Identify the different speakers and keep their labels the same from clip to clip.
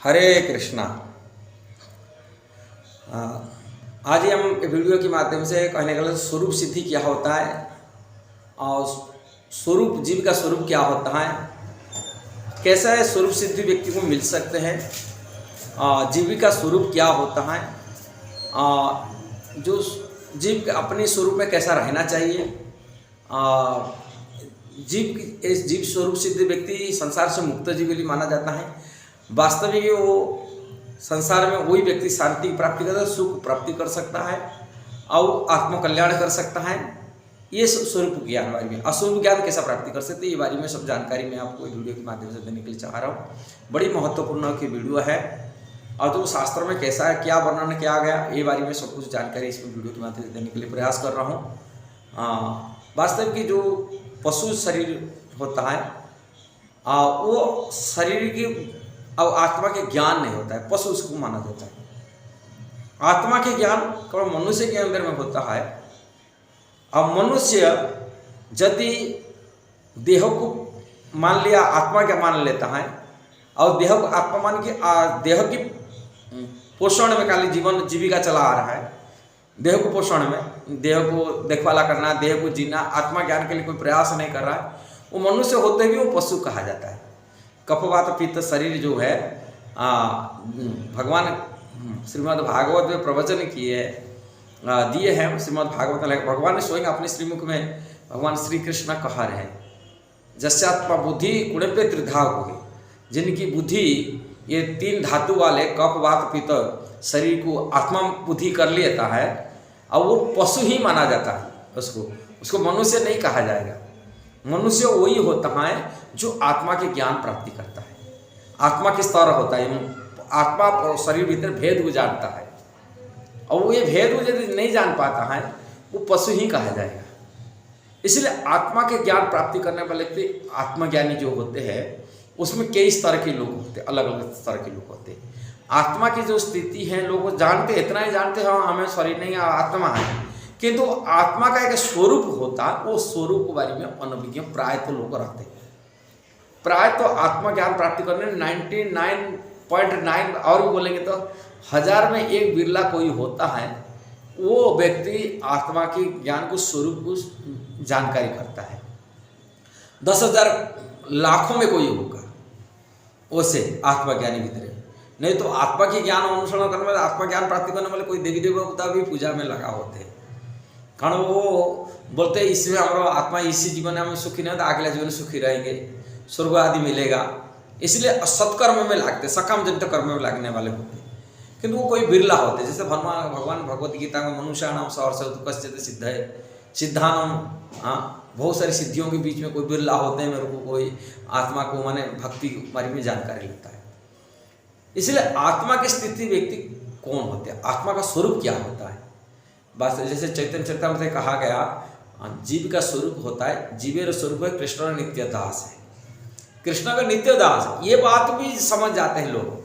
Speaker 1: हरे कृष्णा। आज ही हम वीडियो के माध्यम से कहने का स्वरूप सिद्धि क्या होता है और स्वरूप जीव का स्वरूप क्या होता है, कैसा है स्वरूप सिद्धि व्यक्ति को मिल सकते हैं, जीव का स्वरूप क्या होता है, जो जीव अपने स्वरूप में कैसा रहना चाहिए। जीव स्वरूप सिद्ध व्यक्ति संसार से मुक्त जीव माना जाता है। वास्तविक वो संसार में वही व्यक्ति शांति प्राप्ति करता है, सुख प्राप्ति कर सकता है और आत्मकल्याण कर सकता है। ये स्वरूप ज्ञान बारे में। अस्वरूप ज्ञान कैसा प्राप्ति कर सकते हैं, ये बारे में सब जानकारी मैं आपको वीडियो के माध्यम से देने के लिए चाह रहा हूँ। बड़ी महत्वपूर्ण की वीडियो है और तो शास्त्र में कैसा है, क्या वर्णन किया गया, ये बारे में सब कुछ जानकारी इस वीडियो के माध्यम से देने के लिए प्रयास कर रहा हूँ। वास्तव की जो पशु शरीर होता है वो शरीर की और आत्मा के ज्ञान नहीं होता है, पशु उसको माना जाता है। आत्मा के ज्ञान केवल मनुष्य के अंदर में होता है। अब मनुष्य यदि देह को मान लिया, आत्मा क्या मान लेता है और देह को आत्मा मान के देह की पोषण में खाली जीवन जीविका चला आ रहा है, देह को पोषण में, देह को देखभाला करना, देह को जीना, आत्मा ज्ञान के लिए कोई प्रयास नहीं कर रहा है, वो मनुष्य होते भी वो पशु कहा जाता है। कफवात पित्त शरीर जो है भगवान श्रीमद् भागवत में प्रवचन किए दिए हैं। श्रीमद् भागवत में भगवान ने स्वयं अपने श्रीमुख में भगवान श्री कृष्ण कहा रहे, जस्यात्मा बुद्धि कुणप्य त्रिधा हुए, जिनकी बुद्धि ये तीन धातु वाले कफ वात पित्त शरीर को आत्मा बुद्धि कर लेता है और वो पशु ही माना जाता है। उसको मनुष्य नहीं कहा जाएगा। मनुष्य वही होता है जो आत्मा के ज्ञान प्राप्ति करता है, आत्मा के स्तर होता है, आत्मा और शरीर भीतर भेद को जानता है और वो ये भेद को यदि नहीं जान पाता है वो पशु ही कहा जाएगा। इसलिए आत्मा के ज्ञान प्राप्ति करने वाले व्यक्ति आत्मज्ञानी जो होते हैं उसमें कई स्तर के लोग होते हैं, अलग अलग स्तर के लोग होते हैं। आत्मा की जो स्थिति है लोग जानते, इतना ही जानते हैं हमें शरीर नहीं आत्मा है, किंतु आत्मा का एक स्वरूप होता है, वो स्वरूप के बारे में अनभिज्ञ प्राय तो लोग रहते हैं। प्राय तो आत्मा ज्ञान प्राप्ति करने 99.9 और भी बोलेंगे तो 1000 में एक बिरला कोई होता है, वो व्यक्ति आत्मा के ज्ञान को स्वरूप को जानकारी करता है। 10,000 लाखों में कोई होगा उसे आत्मज्ञानी भीतर, नहीं तो आत्मा के ज्ञान अनुसरण करने वाले, आत्मा ज्ञान प्राप्ति करने वाले कोई देवी देवता भी पूजा में लगा होते हैं। कारण वो बोलते हैं इसमें हमारा आत्मा इसी जीवन में हम सुखी नहीं, तो अगले जीवन सुखी रहेंगे, स्वर्ग आदि मिलेगा। इसलिए सत्कर्म में लगते, सकाम जनित कर्म में लगने वाले होते हैं, किंतु वो कोई बिरला होते। जैसे भगवान भगवत गीता में मनुष्याणाम सहर्षतु कश्चित् सिद्धये सिद्धानम, बहुत सारी सिद्धियों के बीच में कोई बिरला होते हैं मेरे को कोई आत्मा को माने भक्ति के बारे में जानकारी लेता है। इसलिए आत्मा की स्थिति व्यक्ति कौन होते हैं, आत्मा का स्वरूप क्या होता है। बस जैसे चैतन्य चरितामृत में कहा गया, जीव का स्वरूप होता है, जीवेर स्वरूप है कृष्ण नित्य दास है, कृष्ण का नित्य दास है। ये बात भी समझ जाते हैं लोग,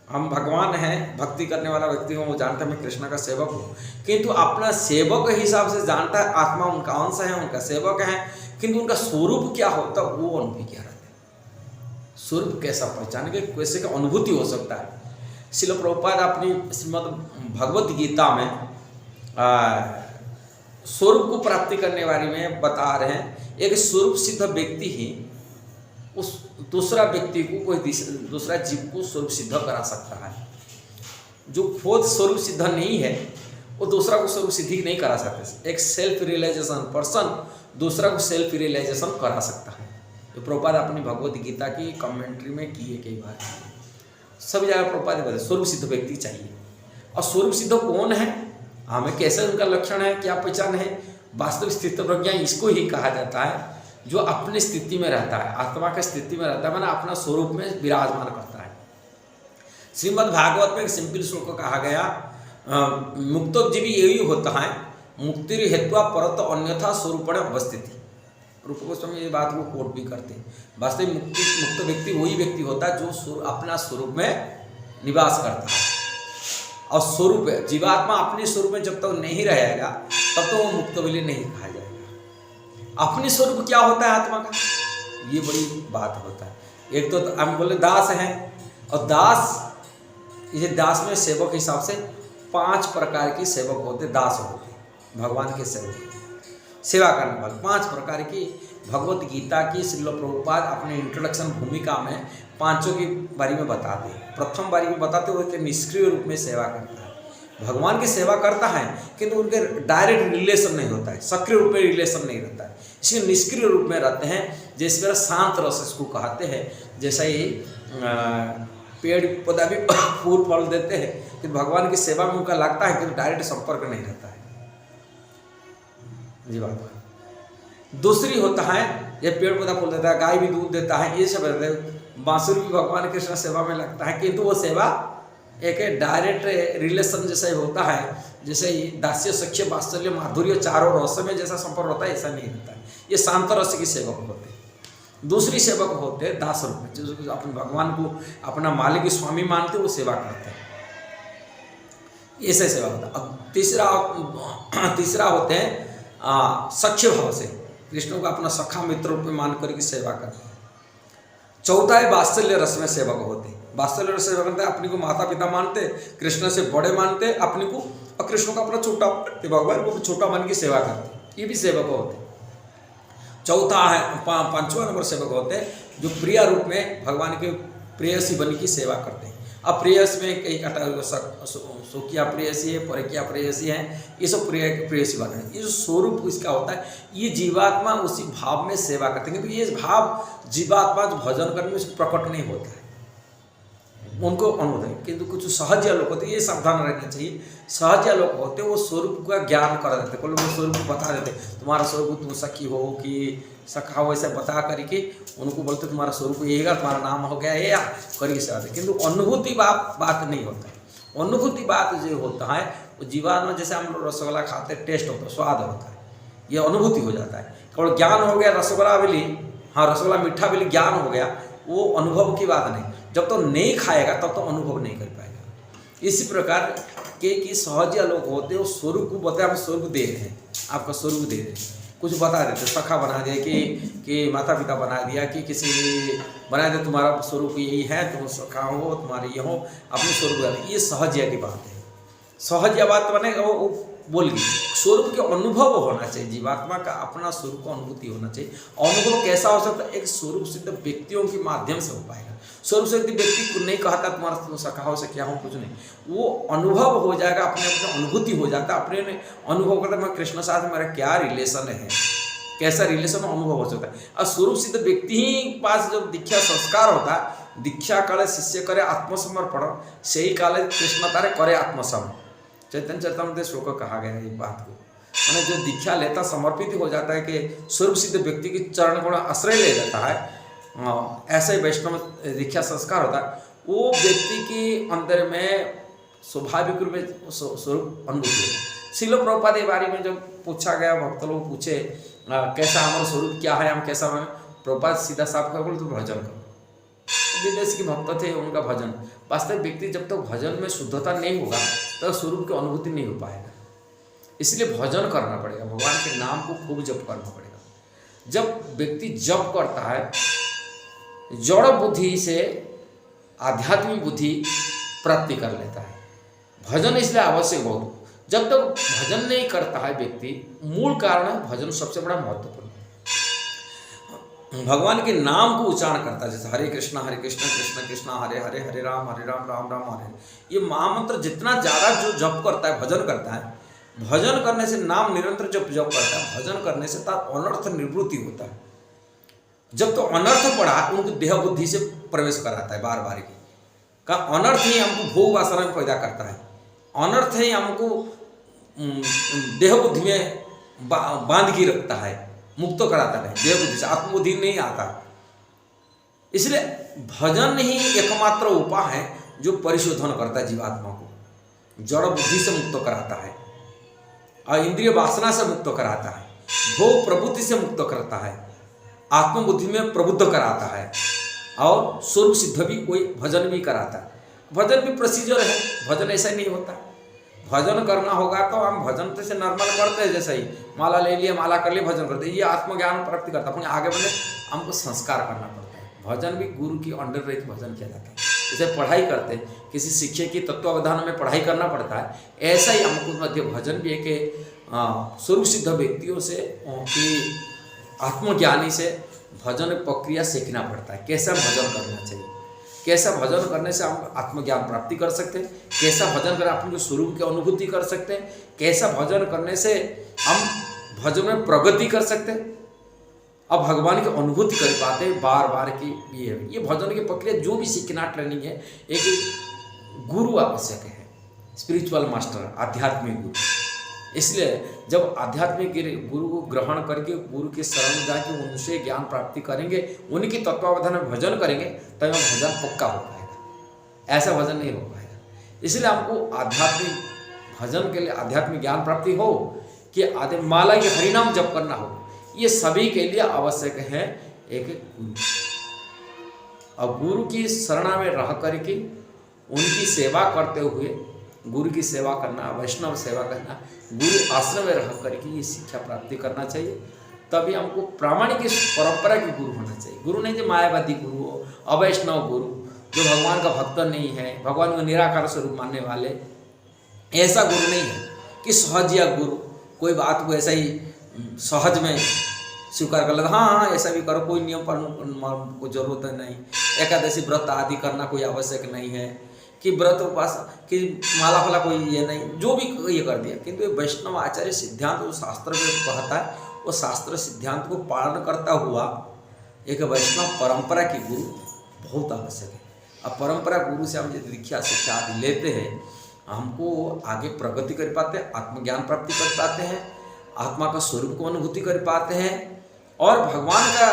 Speaker 1: हम भगवान हैं, भक्ति करने वाला व्यक्ति को वो जानता है मैं कृष्ण का सेवक हूँ, किंतु अपना सेवक के हिसाब से जानता है, आत्मा उनका अंश है, उनका सेवक है, किंतु उनका स्वरूप क्या होता है वो अनुभव क्या रहता है। स्वरूप कैसा पहचानेंगे, कैसे का अनुभूति हो सकता है। श्रील प्रभुपाद अपनी श्रीमद् भगवत गीता में स्वरूप को प्राप्ति करने वाले में बता रहे हैं, एक स्वरूप सिद्ध व्यक्ति ही उस दूसरा व्यक्ति को, कोई दूसरा जीव को स्वरूप सिद्ध करा सकता है। जो खुद स्वरूप सिद्ध नहीं है वो दूसरा को स्वरूप सिद्धि नहीं करा सकते। एक सेल्फ रियलाइजेशन पर्सन दूसरा को सेल्फ रियलाइजेशन करा सकता है। तो प्रभुपाद अपनी भगवत गीता की कमेंट्री में किए कई बार, सभी जगह प्रभुपाद बताते स्वरूप सिद्ध व्यक्ति चाहिए। और स्वरूप सिद्ध कौन है, हमें कैसे उनका लक्षण है, क्या पहचान है। वास्तविक स्थिति प्रज्ञा इसको ही कहा जाता है जो अपनी स्थिति में रहता है, आत्मा की स्थिति में रहता है, मैंने अपना स्वरूप में विराजमान करता है। श्रीमद् भागवत में एक सिंपल श्लोक कहा गया, मुक्तोजीवी यही होता है, मुक्ति हेत्वा परत अन्यथा स्वरूपण अवस्थिति। रूप गोस्वामी ये बात को कोट भी करते हैं। वास्तविक मुक्त व्यक्ति वही व्यक्ति होता है जो अपना स्वरूप में निवास करता है। और स्वरूप जीवात्मा अपने स्वरूप में जब तक नहीं रहेगा तब तो वो मुक्त विलय नहीं कहा जाएगा। अपने स्वरूप क्या होता है आत्मा का, ये बड़ी बात होता है। एक तो हम बोले दास हैं और दास, ये दास में सेवक के हिसाब से 5 प्रकार की सेवक होते, दास होते भगवान के सेवक, सेवा करने वाले 5 प्रकार की। भगवत गीता की श्रील प्रभुपाद अपने इंट्रोडक्शन भूमिका में 5 के बारे में बताते हैं। प्रथम बारी में बताते हुए कि निष्क्रिय रूप में सेवा करता है, भगवान की सेवा करता है किंतु उनके डायरेक्ट रिलेशन नहीं होता है, सक्रिय रूप में रिलेशन नहीं रहता है, इसलिए निष्क्रिय रूप में रहते हैं। जिस तरह शांत रस इसको कहते हैं, जैसा ही पेड़ पौधा भी फूल फल देते हैं कि भगवान की सेवा में उनका लगता है किंतु डायरेक्ट संपर्क नहीं रहता है जी बात। दूसरी होता है ये पेड़ पौधा फूल देता है, गाय भी दूध देता है, ये सब रहते हैं। बांसुरी भी भगवान कृष्ण सेवा में लगता है किंतु वो सेवा एक डायरेक्ट रिलेशन जैसा ही होता है, जैसे ही दास्य सख्य वात्सल्य माधुर्य चारों रस में जैसा संपर्क होता है ऐसा नहीं रहता है। ये शांत रस की सेवक होते हैं। दूसरी सेवक होते हैं दास रूप में, जो अपने भगवान को अपना मालिक स्वामी मानते वो सेवा करते हैं, ऐसे सेवा होता है। अब तीसरा होते हैं सख्य भाव से कृष्ण को अपना सखा मित्र रूप में मान करके सेवा करते हैं। चौथा है वात्सल्य रस में सेवक होते हैं। वात्सल्य रस सेवा करते हैं, अपने को माता पिता मानते, कृष्ण से बड़े मानते अपने को, और कृष्ण को अपना छोटा भगवान को छोटा मान की सेवा करते, ये भी सेवक होते हैं। चौथा है 5वां नंबर सेवक होते हैं जो प्रिय रूप में भगवान के प्रेयसी बन की सेवा करते हैं। अब प्रेयस में कई सोकिया प्रेयसी है, परकिया प्रेयसी है, ये सब प्रेयसी बन है। ये जो स्वरूप इसका होता है, ये जीवात्मा उसी भाव में सेवा करते हैं, क्योंकि ये भाव जीवात्मा जो भजन करने में प्रकट नहीं होता है, उनको अनुभव है। किंतु कुछ सहज्य लोग होते हैं, ये सावधान रहना चाहिए। सहज्य लोग होते हैं वो स्वरूप का ज्ञान कर देते, कोई लोग स्वरूप बता देते, तुम्हारा स्वरूप तुम सखी हो कि सखा हो, ऐसा बता करके उनको बोलते तुम्हारा स्वरूप यही है, तुम्हारा नाम हो गया या करके से आते। किंतु अनुभूति बात नहीं होता है। अनुभूति बात जो होता है वो जीवन में, जैसे हम लोग रसगुल्ला खाते टेस्ट होता है, स्वाद होता है, ये अनुभूति हो जाता है। केवल ज्ञान हो गया रसगुल्ला मिली, हाँ रसगुल्ला मीठा मिली, ज्ञान हो गया, वो अनुभव की बात नहीं। जब तो नहीं खाएगा तब तो अनुभव नहीं कर पाएगा। इसी प्रकार के सहज्य लोग होते हैं, स्वरूप को बताया, हम स्वरूप दे रहे हैं, आपका स्वरूप दे रहे हैं, कुछ बता देते, सखा बना दिया कि माता पिता बना दिया, कि किसी बना दिया तुम्हारा स्वरूप यही है, तुम सखा हो, तुम्हारे ये हो, अपने स्वरूप। ये सहज्य की बात है, सहज्य बात बनेगा वो बोल गई। स्वरूप के अनुभव होना चाहिए, जीवात्मा का अपना स्वरूप का अनुभूति होना चाहिए। अनुभव कैसा हो सकता है? एक स्वरूप सिद्ध व्यक्तियों के माध्यम से हो पाएगा। स्वरूप सिद्ध व्यक्ति को नहीं कहता तुम्हारा तुम सखा हो से क्या हो, कुछ नहीं, वो अनुभव हो जाएगा, अपने अपने अनुभूति हो जाता है, अपने अनुभव करता मैं कृष्ण साथ मेरा क्या रिलेशन है, कैसा रिलेशन अनुभव हो सकता है। और स्वरूप सिद्ध व्यक्ति ही पास जब दीक्षा संस्कार होता है, दीक्षा काले शिष्य करे आत्मसमर्पण, सही काले कृष्ण तारे करे आत्मसमर्पण। चैतन्य चरितामृत श्लोक कहा गया है एक बात को, मैंने जो दीक्षा लेता समर्पित हो जाता है कि स्वरूप सिद्ध व्यक्ति की चरण गुण आश्रय ले जाता है, ऐसे वैष्णव दीक्षा संस्कार होता है, वो व्यक्ति के अंदर में स्वाभाविक रूप में स्वरूप अनुभूति है। श्रील प्रभुपाद के बारे में जब पूछा गया, भक्त लोग पूछे कैसा हमारा स्वरूप क्या है, हम कैसा बने, प्रभुपाद सीधा साफ कर बोले तो भजन करो। विदेश के भक्त थे, उनका भजन, वास्तविक व्यक्ति जब तक तो भजन में शुद्धता नहीं होगा तब तो स्वरूप की अनुभूति नहीं हो पाएगा। इसलिए भजन करना पड़ेगा, भगवान के नाम को खूब जप करना पड़ेगा। जब व्यक्ति जप करता है, जड़ बुद्धि से आध्यात्मिक बुद्धि प्राप्ति कर लेता है। भजन इसलिए आवश्यक बहुत, जब तक भजन नहीं करता है व्यक्ति, मूल कारण है भजन सबसे बड़ा महत्वपूर्ण। भगवान के नाम को उच्चारण करता है, जैसे हरे कृष्णा कृष्ण कृष्णा हरे हरे, हरे राम राम राम हरे। ये महामंत्र जितना ज़्यादा जो जप करता है, भजन करता है, भजन करने से नाम निरंतर जब जप करता है, भजन करने से तार अनर्थ निवृत्ति होता है। जब तो अनर्थ पड़ा उनको देह बुद्धि से प्रवेश कराता है, बार बार की का अनर्थ ही हमको भोग वासना में पैदा करता है, अनर्थ ही हमको देह बुद्धि में बांध के रखता है, मुक्त कराता है, देह बुद्धि से आत्मबुद्धि नहीं आता। इसलिए भजन ही एकमात्र उपाय है जो परिशोधन करता है जीवात्मा को, जड़ बुद्धि से मुक्त कराता है और इंद्रिय वासना से मुक्त कराता है, भोग प्रवृत्ति से मुक्त करता है, आत्मबुद्धि में प्रबुद्ध कराता है और स्वरूप सिद्ध भी कोई भजन भी कराता है। भजन भी प्रोसीजर है, भजन ऐसा ही नहीं होता। भजन करना होगा तो हम भजन तो से नॉर्मल करते हैं, जैसे ही माला ले लिया, माला कर लिया, भजन करते हैं, ये आत्मज्ञान प्राप्ति करता है। अपने आगे बढ़े हमको संस्कार करना पड़ता है। भजन भी गुरु की अंडर रह के भजन किया जाता है। जैसे पढ़ाई करते हैं, किसी शिक्षक की तत्वावधान में पढ़ाई करना पड़ता है, ऐसा ही हमको मध्य भजन भी है कि स्वरूप सिद्ध व्यक्तियों से कि आत्मज्ञानी से भजन प्रक्रिया सीखना पड़ता है, कैसा भजन करना चाहिए, कैसा भजन करने से हम आत्मज्ञान प्राप्ति कर सकते हैं, कैसा भजन कर अपने स्वरूप की अनुभूति कर सकते हैं, कैसा भजन करने से हम भजन में प्रगति कर सकते हैं, अब भगवान की अनुभूति कर पाते हैं बार बार की। ये भजन की प्रक्रिया जो भी सीखना ट्रेनिंग है, एक गुरु आवश्यक है, स्पिरिचुअल मास्टर, आध्यात्मिक गुरु। इसलिए जब आध्यात्मिक गुरु को ग्रहण करके गुरु के शरण जाके उनसे ज्ञान प्राप्ति करेंगे, उनकी तत्वावधान में भजन करेंगे, तब भजन पक्का हो पाएगा, ऐसा भजन नहीं हो पाएगा। इसलिए हमको आध्यात्मिक भजन के लिए आध्यात्मिक ज्ञान प्राप्ति हो कि माला के हरिनाम जप करना हो, ये सभी के लिए आवश्यक है एक गुरु। और गुरु की शरणा में रह करके उनकी सेवा करते हुए, गुरु की सेवा करना, वैष्णव सेवा करना, गुरु आश्रम में रह करके ये शिक्षा प्राप्ति करना चाहिए। तभी हमको प्रामाणिक परंपरा के गुरु होना चाहिए। गुरु नहीं जो मायावादी गुरु हो, अवैष्णव गुरु जो भगवान का भक्त नहीं है, भगवान को निराकार स्वरूप मानने वाले, ऐसा गुरु नहीं है कि सहजिया गुरु, कोई बात को ऐसा ही सहज में स्वीकार कर लेता, हाँ ऐसा भी करो, कोई नियम पर को जरूरत नहीं, एकादशी व्रत आदि करना कोई आवश्यक नहीं है, कि व्रत उपास कि माला फला कोई ये नहीं, जो भी ये कर दिया। किंतु ये वैष्णव आचार्य सिद्धांत जो शास्त्र में कहता है, वो शास्त्र सिद्धांत को पालन करता हुआ एक वैष्णव परंपरा की गुरु बहुत आवश्यक है। अब परंपरा गुरु से हम दीक्षा शिक्षा आदि लेते हैं, हमको आगे प्रगति कर पाते हैं, आत्मज्ञान प्राप्ति कर पाते हैं, आत्मा का स्वरूप को अनुभूति कर पाते हैं और भगवान का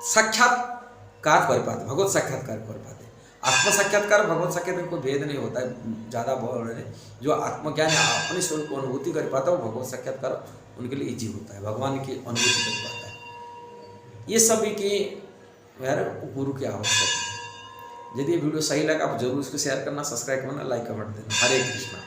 Speaker 1: साक्षात्कार कर पाते, भगवत साक्षात्कार कर पाते हैं। आत्म साक्षात्कार भगवत साक्षात्कार में कोई भेद नहीं होता है, ज़्यादा बोल रहे हैं। जो आत्मज्ञान अपने स्वरूप को अनुभूति कर पाता है वो भगवत साक्षात्कार उनके लिए इजी होता है, भगवान की अनुभूति कर पाता है। ये सभी की यार गुरु की आवश्यकता है। यदि ये वीडियो सही लगा आप जरूर इसको शेयर करना, सब्सक्राइब करना, लाइक कमेंट देना। हरे कृष्णा।